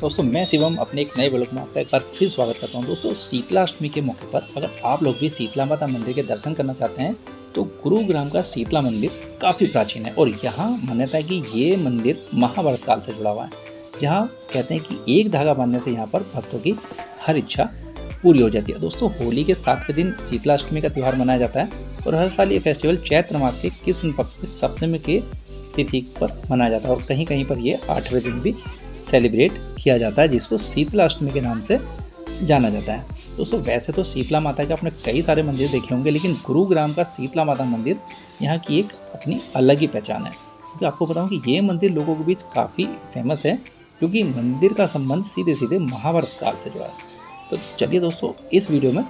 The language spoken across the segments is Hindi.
दोस्तों मैं शिवम अपने एक नए ब्लॉग में आपका एक बार फिर स्वागत करता हूं। दोस्तों शीतलाष्टमी के मौके पर अगर आप लोग भी शीतला माता मंदिर के दर्शन करना चाहते हैं तो गुरुग्राम का शीतला मंदिर काफ़ी प्राचीन है और यहाँ मान्यता है कि ये मंदिर महाभारत काल से जुड़ा हुआ है, जहाँ कहते हैं कि एक धागा बांधने से यहाँ पर भक्तों की हर इच्छा पूरी हो जाती है। दोस्तों होली के 7 दिन शीतलाष्टमी का त्यौहार मनाया जाता है और हर साल ये फेस्टिवल चैत्र मास के कृष्ण पक्ष की सप्तमी के तिथि पर मनाया जाता है और कहीं कहीं पर ये 8वें दिन भी सेलिब्रेट किया जाता है, जिसको शीतलाष्टमी के नाम से जाना जाता है। दोस्तों वैसे तो शीतला माता के आपने कई सारे मंदिर देखे होंगे, लेकिन गुरुग्राम का शीतला माता मंदिर यहाँ की एक अपनी अलग ही पहचान है। क्योंकि आपको बताऊँ कि ये मंदिर लोगों के बीच काफ़ी फेमस है, क्योंकि मंदिर का संबंध सीधे सीधे महाभारत काल से जुड़ा है। तो चलिए दोस्तों इस वीडियो में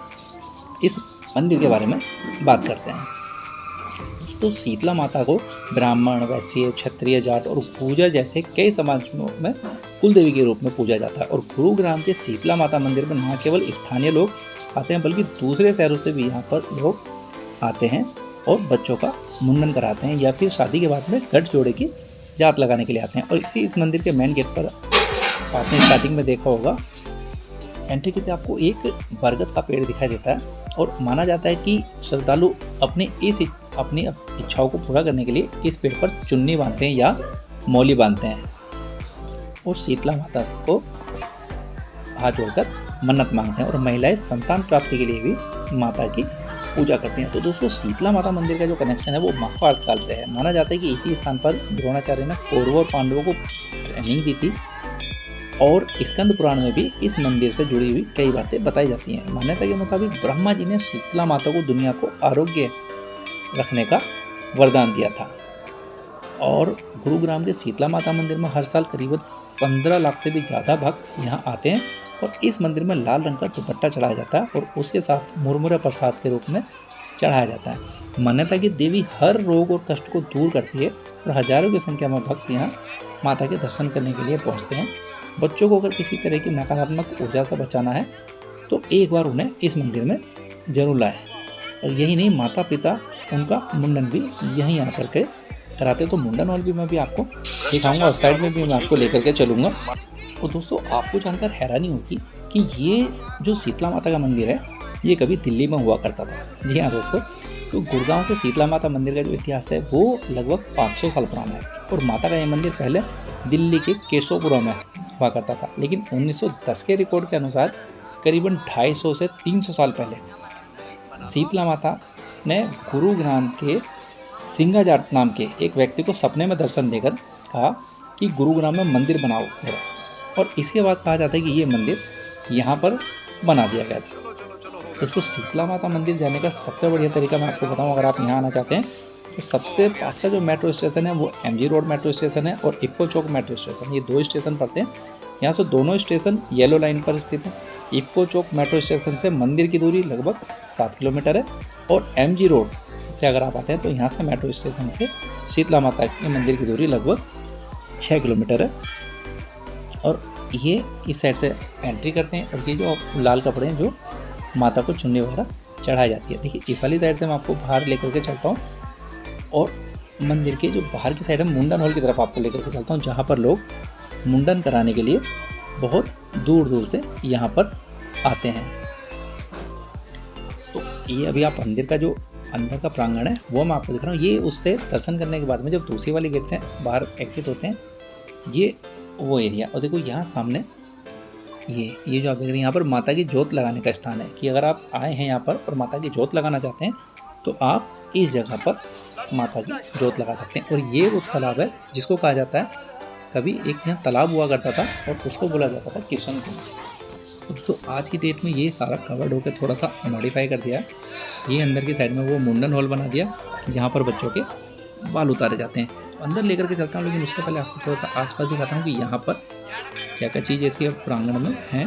इस मंदिर के बारे में बात करते हैं। तो शीतला माता को ब्राह्मण, वैश्य, क्षत्रिय, जाट और पूजा जैसे कई समाजों में कुल देवी के रूप में पूजा जाता है और गुरुग्राम के शीतला माता मंदिर में न केवल स्थानीय लोग आते हैं बल्कि दूसरे शहरों से भी यहाँ पर लोग आते हैं और बच्चों का मुंडन कराते हैं या फिर शादी के बाद में गठ जोड़े की जात लगाने के लिए आते हैं। और इस मंदिर के मेन गेट पर आपने स्टार्टिंग में देखा होगा, एंट्री के आपको एक बरगद का पेड़ दिखाई देता है और माना जाता है कि श्रद्धालु अपनी इच्छाओं को पूरा करने के लिए इस पेड़ पर चुन्नी बांधते हैं या मौली बांधते हैं और शीतला माता को हाथ जोड़कर मन्नत मांगते हैं और महिलाएं संतान प्राप्ति के लिए भी माता की पूजा करती हैं। तो दोस्तों शीतला माता मंदिर का जो कनेक्शन है वो महाभारत काल से है। माना जाता है कि इसी स्थान पर द्रोणाचार्य ने कौरवों और पांडवों को ट्रेनिंग दी थी और स्कंद पुराण में भी इस मंदिर से जुड़ी हुई कई बातें बताई जाती हैं। मान्यता के मुताबिक ब्रह्मा जी ने शीतला माता को दुनिया को आरोग्य रखने का वरदान दिया था और गुरुग्राम के शीतला माता मंदिर में हर साल करीबन 15 लाख से भी ज़्यादा भक्त यहाँ आते हैं और इस मंदिर में लाल रंग का दुपट्टा चढ़ाया जाता है और उसके साथ मुरमुरा प्रसाद के रूप में चढ़ाया जाता है। मान्यता की देवी हर रोग और कष्ट को दूर करती है और हजारों की संख्या में भक्त यहाँ माता के दर्शन करने के लिए पहुँचते हैं। बच्चों को अगर किसी तरह की नकारात्मक ऊर्जा से बचाना है तो एक बार उन्हें इस मंदिर में जरूर लाएं। और यही नहीं, माता पिता उनका मुंडन भी यहीं आकर के कराते। तो मुंडन हॉल भी मैं भी आपको दिखाऊंगा और साइड में भी मैं आपको लेकर के चलूँगा। और दोस्तों आपको जानकर हैरानी होगी कि ये जो शीतला माता का मंदिर है ये कभी दिल्ली में हुआ करता था। जी हाँ दोस्तों, तो गुड़गांव के शीतला माता मंदिर का जो इतिहास है वो लगभग 500 साल पुराना है और माता का ये मंदिर पहले दिल्ली के केशवपुरा में हुआ करता था, लेकिन 1910 के रिकॉर्ड के अनुसार करीबन 250 से 300 साल पहले शीतला माता ने गुरुग्राम के सिंगा जाट नाम के एक व्यक्ति को सपने में दर्शन देकर कहा कि गुरुग्राम में मंदिर बनाओ मेरा, और इसके बाद कहा जाता है कि ये मंदिर यहाँ पर बना दिया गया था। दोस्तों शीतला माता मंदिर जाने का सबसे बढ़िया तरीका मैं आपको बताऊँ, अगर आप यहाँ आना चाहते हैं तो सबसे पास का जो मेट्रो स्टेशन है वो MG रोड मेट्रो स्टेशन है और इफ़को चौक मेट्रो स्टेशन, ये 2 स्टेशन पड़ते हैं। यहाँ से दोनों स्टेशन येलो लाइन पर स्थित है। इफ़को चौक मेट्रो स्टेशन से मंदिर की दूरी लगभग 7 किलोमीटर है और MG रोड से अगर आप आते हैं तो यहाँ से मेट्रो स्टेशन से शीतला माता के मंदिर की दूरी लगभग 6 किलोमीटर है। और ये इस साइड से एंट्री करते हैं और ये जो लाल कपड़े हैं जो माता को चुन्नी वगैरह चढ़ाई जाती है। देखिए इस वाली साइड से मैं आपको बाहर लेकर के चलता हूँ और मंदिर के जो बाहर की साइड है मुंडन हॉल की तरफ आपको लेकर के चलता हूँ, जहाँ पर लोग मुंडन कराने के लिए बहुत दूर दूर से यहाँ पर आते हैं। तो ये अभी आप मंदिर का जो अंदर का प्रांगण है वो मैं आपको दिख रहा हूँ। ये उससे दर्शन करने के बाद में जब दूसरी वाली गेट से बाहर एग्जिट होते हैं ये वो एरिया, और देखो यहाँ सामने ये जो आप देख रहे हैं यहाँ पर माता की जोत लगाने का स्थान है कि अगर आप आए हैं यहाँ पर और माता की जोत लगाना चाहते हैं तो आप इस जगह पर माता की जोत लगा सकते हैं। और ये वो तालाब है जिसको कहा जाता है, कभी एक यहाँ तालाब हुआ करता था और उसको बोला जाता था किशन कुंड। तो दोस्तों आज की डेट में ये सारा कवर्ड होकर थोड़ा सा मॉडिफाई कर दिया। ये अंदर की साइड में वो मुंडन हॉल बना दिया जहाँ पर बच्चों के बाल उतारे जाते हैं। तो अंदर लेकर के चलता हूँ, लेकिन उससे पहले आपको थोड़ा सा आसपास दिखाता हूँ कि यहाँ पर क्या क्या चीज़ इसके प्रांगण में है।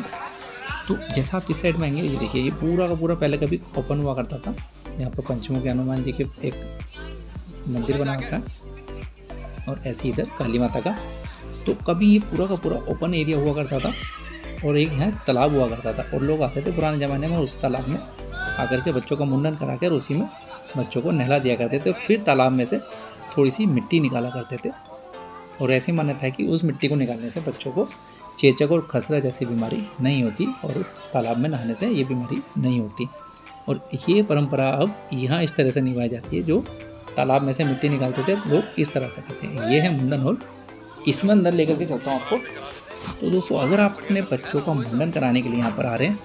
तो जैसा आप इस साइड में आएंगे, ये देखिए ये पूरा का पूरा पहले कभी ओपन हुआ करता था। यहाँ पर पंचमुख के हनुमान जी के एक मंदिर बना रखा है और ऐसे इधर काली माता का। तो कभी ये पूरा का पूरा ओपन एरिया हुआ करता था और एक यहाँ तालाब हुआ करता था और लोग आते थे पुराने ज़माने में उस तालाब में आकर के बच्चों का मुंडन करा कर उसी में बच्चों को नहला दिया करते थे। फिर तालाब में से थोड़ी सी मिट्टी निकाला करते थे और ऐसी मान्यता है कि उस मिट्टी को निकालने से बच्चों को चेचक और खसरा जैसी बीमारी नहीं होती और इस तालाब में नहाने से ये बीमारी नहीं होती। और ये परंपरा अब यहाँ इस तरह से निभाई जाती है, जो तालाब में से मिट्टी निकालते थे लोग इस तरह से करते हैं। ये है मुंडन हॉल, इसमें अंदर लेकर के चलता हूँ आपको। तो दोस्तों, अगर आप अपने बच्चों का मुंडन कराने के लिए यहाँ पर आ रहे हैं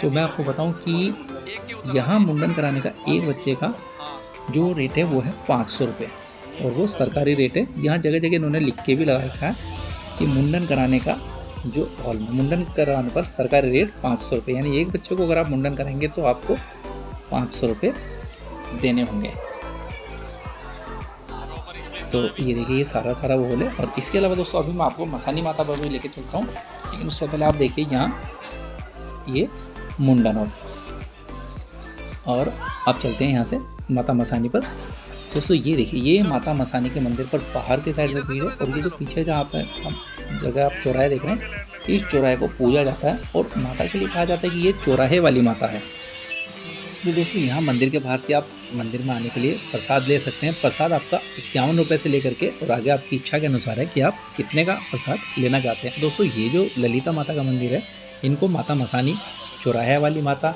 तो मैं आपको बताऊँ कि यहाँ मुंडन कराने का एक बच्चे का जो रेट है वो है 500 रुपये, और वो सरकारी रेट है। यहाँ जगह जगह इन्होंने लिख के भी लगा रखा है कि मुंडन कराने का जो हॉल में मुंडन कराने पर सरकारी रेट 500 रुपये, यानी एक बच्चे को अगर आप मुंडन कराएंगे तो आपको 500 रुपये देने होंगे। तो ये देखिए, ये सारा वो हॉल है। और इसके अलावा दोस्तों, अभी मैं आपको मसानी माता पर भी लेके चलता हूँ, लेकिन उससे पहले आप देखिए यहाँ ये मुंडन हॉल, और आप चलते हैं यहाँ से माता मसानी पर। दोस्तों ये देखिए, ये माता मसानी के मंदिर पर बाहर के साइड में भीड़ है, और ये जो पीछे जहाँ पर जगह आप चौराहे देख रहे हैं, इस चौराहे को पूजा जाता है और माता के लिए कहा जाता है कि ये चौराहे वाली माता है। तो दोस्तों, यहाँ मंदिर के बाहर से आप मंदिर में आने के लिए प्रसाद ले सकते हैं। प्रसाद आपका 51 रुपये से लेकर के और आगे आपकी इच्छा के अनुसार है कि आप कितने का प्रसाद लेना चाहते हैं। दोस्तों, ये जो ललिता माता का मंदिर है, इनको माता मसानी, चौराहे वाली माता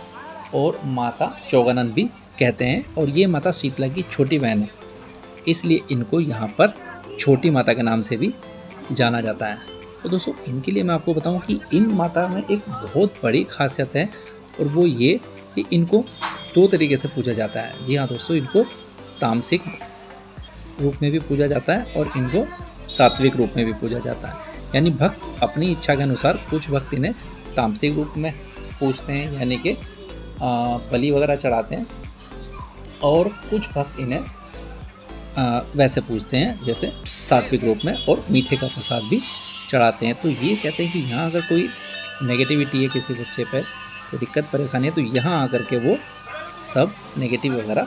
और माता चौगानंद भी कहते हैं, और ये माता शीतला की छोटी बहन है, इसलिए इनको यहाँ पर छोटी माता के नाम से भी जाना जाता है। तो दोस्तों, इनके लिए मैं आपको बताऊं कि इन माता में एक बहुत बड़ी खासियत है, और वो ये कि इनको 2 तरीके से पूजा जाता है। जी हाँ दोस्तों, इनको तामसिक रूप में भी पूजा जाता है और इनको सात्विक रूप में भी पूजा जाता है। यानी भक्त अपनी इच्छा के अनुसार, कुछ भक्त इन्हें तामसिक रूप में पूजते हैं, यानी कि बलि वगैरह चढ़ाते हैं, और कुछ भक्त इन्हें वैसे पूजते हैं जैसे सात्विक रूप में, और मीठे का प्रसाद भी चढ़ाते हैं। तो ये कहते हैं कि यहाँ अगर कोई नेगेटिविटी है किसी बच्चे पर, कोई दिक्कत परेशानी है, तो यहाँ आकर के वो सब नेगेटिव वगैरह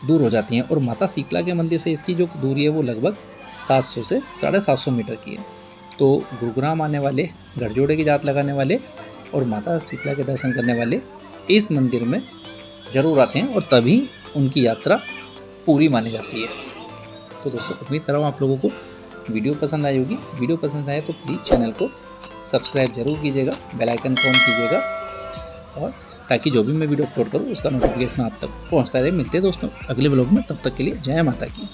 दूर हो जाती हैं। और माता शीतला के मंदिर से इसकी जो दूरी है वो लगभग 700 से 750 मीटर की है। तो गुरुग्राम आने वाले, गढ़जोड़े की जात लगाने वाले और माता शीतला के दर्शन करने वाले इस मंदिर में ज़रूर आते हैं, और तभी उनकी यात्रा पूरी मानी जाती है। तो दोस्तों, उम्मीद कर रहा हूँ आप लोगों को वीडियो पसंद आई होगी। वीडियो पसंद आए तो प्लीज़ चैनल को सब्सक्राइब जरूर कीजिएगा, बेल आइकन ऑन कीजिएगा, और ताकि जो भी मैं वीडियो अपलोड करूँ उसका नोटिफिकेशन आप तक पहुँचता रहे। मिलते हैं दोस्तों अगले व्लॉग में, तब तक के लिए जय माता की।